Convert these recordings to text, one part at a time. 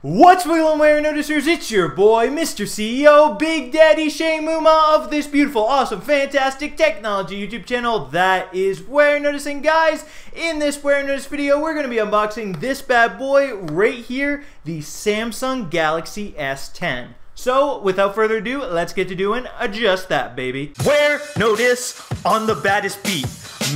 What's going on, Wear Noticers? It's your boy, Mr. CEO, Big Daddy Shane Muma of this beautiful, awesome, fantastic technology YouTube channel that is Wear Noticing. Guys, in this Wear Notice video, we're going to be unboxing this bad boy right here, the Samsung Galaxy S10. So, without further ado, let's get to doing just that, baby. Wear Notice on the baddest beat.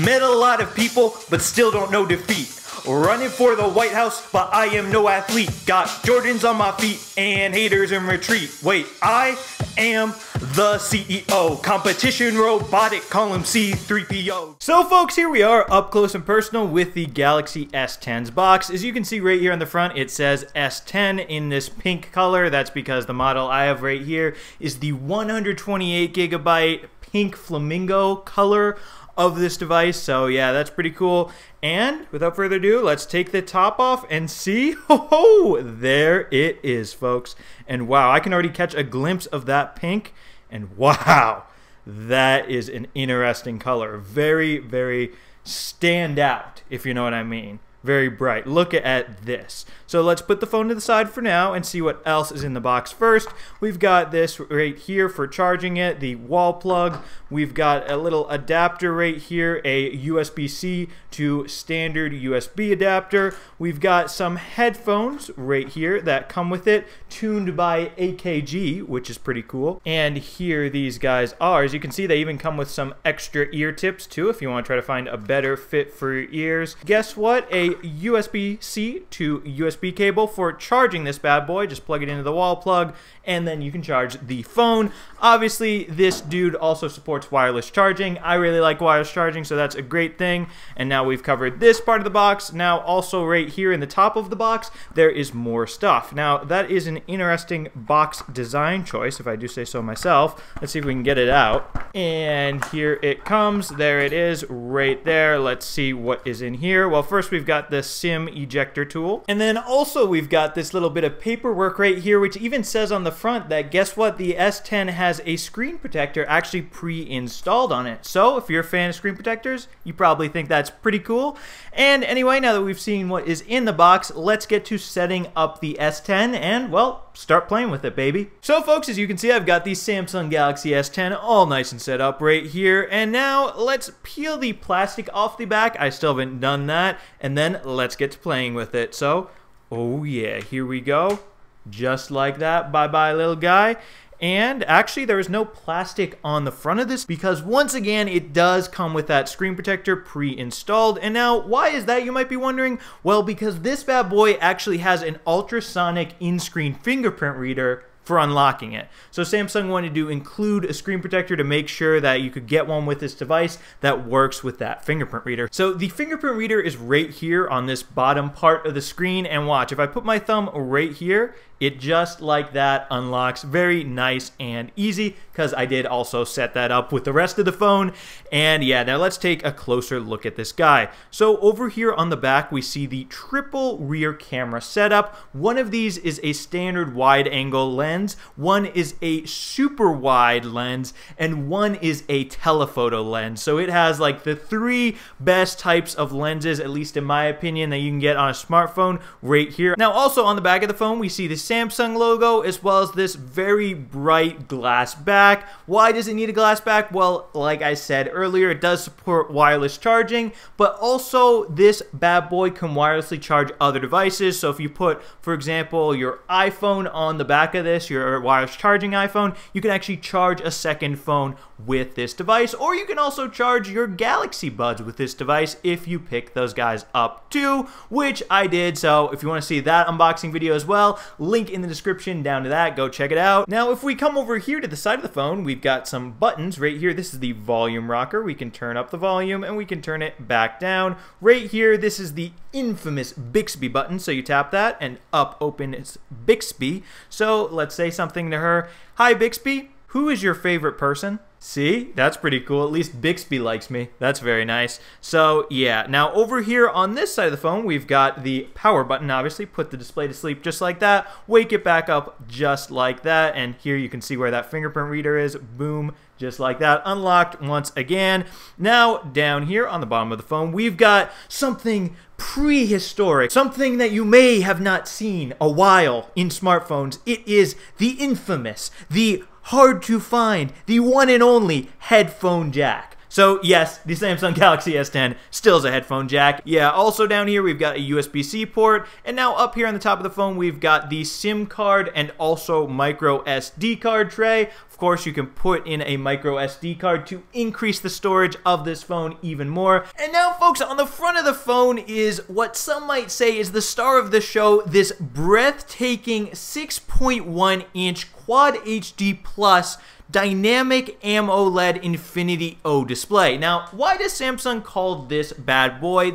Met a lot of people, but still don't know defeat. Running for the White House, but I am no athlete. Got Jordans on my feet and haters in retreat. Wait, I am the CEO. Competition robotic, call him C3PO. So folks, here we are up close and personal with the Galaxy S10's box. As you can see right here on the front, it says S10 in this pink color. That's because the model I have right here is the 128 gigabyte pink flamingo color of this device. So yeah, that's pretty cool. And without further ado, let's take the top off and see. Oh, there it is, folks. And wow, I can already catch a glimpse of that pink. And wow, that is an interesting color. Very, very stand out, if you know what I mean. Very bright. Look at this. So let's put the phone to the side for now and see what else is in the box first. We've got this right here for charging it, the wall plug. We've got a little adapter right here, a USB-C to standard USB adapter. We've got some headphones right here that come with it, tuned by AKG, which is pretty cool. And here these guys are. As you can see, they even come with some extra ear tips too if you want to try to find a better fit for your ears. Guess what? A USB-C to USB cable for charging this bad boy. Just plug it into the wall plug and then you can charge the phone. Obviously, this dude also supports wireless charging. I really like wireless charging, so that's a great thing. And now we've covered this part of the box. Now also right here in the top of the box, there is more stuff. Now that is an interesting box design choice, if I do say so myself. Let's see if we can get it out. And here it comes. There it is right there. Let's see what is in here. Well, first we've got the SIM ejector tool. And then also we've got this little bit of paperwork right here, which even says on the front that guess what? The S10 has a screen protector actually pre-installed on it. So if you're a fan of screen protectors, you probably think that's pretty cool. And anyway, now that we've seen what is in the box, let's get to setting up the S10 and, well, start playing with it, baby. So folks, as you can see, I've got the Samsung Galaxy S10 all nice and set up right here. And now let's peel the plastic off the back. I still haven't done that. And then let's get to playing with it. So, oh yeah, here we go. Just like that. Bye-bye, little guy. And actually, there is no plastic on the front of this because once again, it does come with that screen protector pre-installed. And now, why is that, you might be wondering? Well, because this bad boy actually has an ultrasonic in-screen fingerprint reader for unlocking it. So Samsung wanted to include a screen protector to make sure that you could get one with this device that works with that fingerprint reader. So the fingerprint reader is right here on this bottom part of the screen, and watch, if I put my thumb right here, it just like that unlocks. Very nice and easy because I did also set that up with the rest of the phone. And yeah, now let's take a closer look at this guy. So over here on the back, we see the triple rear camera setup. One of these is a standard wide angle lens, one is a super wide lens, and one is a telephoto lens. So it has like the three best types of lenses, at least in my opinion, that you can get on a smartphone right here. Now also on the back of the phone, we see this Samsung logo as well as this very bright glass back. Why does it need a glass back? Well, like I said earlier, it does support wireless charging, but also this bad boy can wirelessly charge other devices. So if you put, for example, your iPhone on the back of this, your wireless charging iPhone, you can actually charge a second phone with this device, or you can also charge your Galaxy Buds with this device if you pick those guys up too, which I did. So if you want to see that unboxing video as well, link in the description down to that, go check it out. Now if we come over here to the side of the phone, we've got some buttons right here. This is the volume rocker. We can turn up the volume and we can turn it back down. Right here, this is the infamous Bixby button, so you tap that and up opens Bixby. So let's say something to her. Hi Bixby, who is your favorite person? See, that's pretty cool. At least Bixby likes me. That's very nice. So yeah, now over here on this side of the phone, we've got the power button. Obviously, put the display to sleep just like that. Wake it back up just like that. And here you can see where that fingerprint reader is. Boom, just like that. Unlocked once again. Now down here on the bottom of the phone, we've got something prehistoric, something that you may have not seen a while in smartphones. It is the infamous, the hard to find, the one and only headphone jack. So yes, the Samsung Galaxy S10 still has a headphone jack. Yeah, also down here we've got a USB-C port, and now up here on the top of the phone we've got the SIM card and also micro SD card tray. Of course, you can put in a micro SD card to increase the storage of this phone even more. And now, folks, on the front of the phone is what some might say is the star of the show, this breathtaking 6.1-inch Quad HD Plus Dynamic AMOLED Infinity O display. Now, why does Samsung call this bad boy's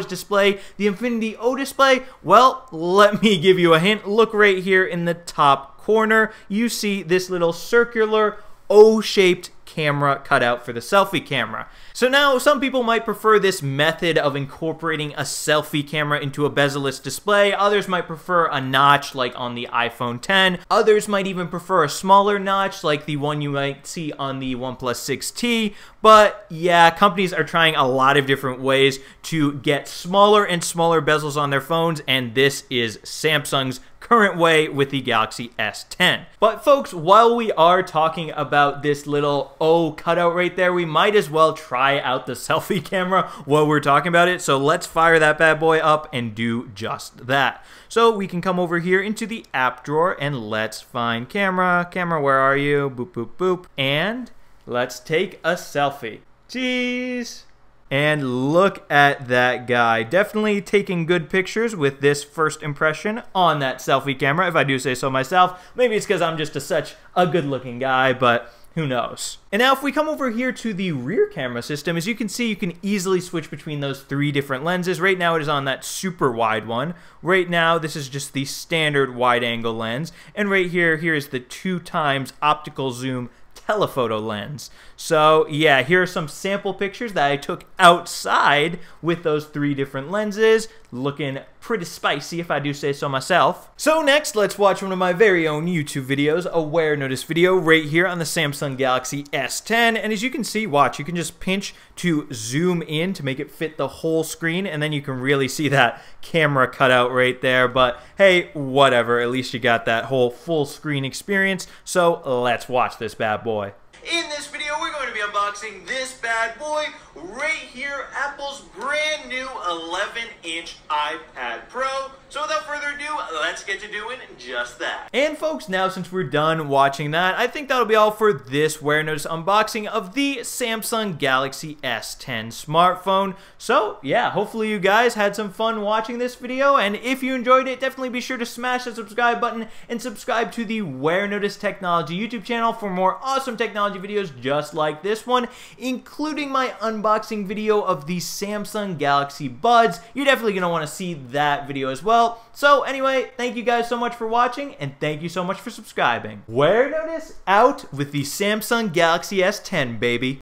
display, the Infinity O display? Well, let me give you a hint. Look right here in the top corner. You see this little circular O-shaped camera cut out for the selfie camera. So now some people might prefer this method of incorporating a selfie camera into a bezel-less display. Others might prefer a notch like on the iPhone X. Others might even prefer a smaller notch like the one you might see on the OnePlus 6T. But yeah, companies are trying a lot of different ways to get smaller and smaller bezels on their phones, and this is Samsung's current way with the Galaxy S10. But folks, while we are talking about this little O cutout right there, we might as well try out the selfie camera while we're talking about it. So let's fire that bad boy up and do just that. So we can come over here into the app drawer and let's find camera. Camera, where are you? Boop, boop, boop. And let's take a selfie. Jeez. And look at that guy. Definitely taking good pictures with this first impression on that selfie camera, if I do say so myself. Maybe it's because I'm just such a good-looking guy, but who knows? And now if we come over here to the rear camera system, as you can see, you can easily switch between those 3 different lenses. Right now it is on that super wide one. Right now this is just the standard wide angle lens. And right here is the 2x optical zoom telephoto lens. So yeah, here are some sample pictures that I took outside with those 3 different lenses. Looking pretty spicy, if I do say so myself. So next, let's watch one of my very own YouTube videos, a wear notice video right here on the Samsung Galaxy S10. And as you can see, watch, you can just pinch to zoom in to make it fit the whole screen, and then you can really see that camera cutout right there. But hey, whatever, at least you got that whole full screen experience. So let's watch this bad boy. In this video, we're going to be unboxing this bad boy right here, Apple's brand new 11-inch iPad Pro. So without further ado, let's get to doing just that. And folks, now since we're done watching that, I think that'll be all for this Wear Notice unboxing of the Samsung Galaxy S10 smartphone. So yeah, hopefully you guys had some fun watching this video, and if you enjoyed it, definitely be sure to smash the subscribe button and subscribe to the Wear Notice Technology YouTube channel for more awesome technology videos just like this one, including my unboxing video of the Samsung Galaxy Buds. You're definitely going to want to see that video as well. So anyway, thank you guys so much for watching, and thank you so much for subscribing. Wear Notice out with the Samsung Galaxy S10, baby.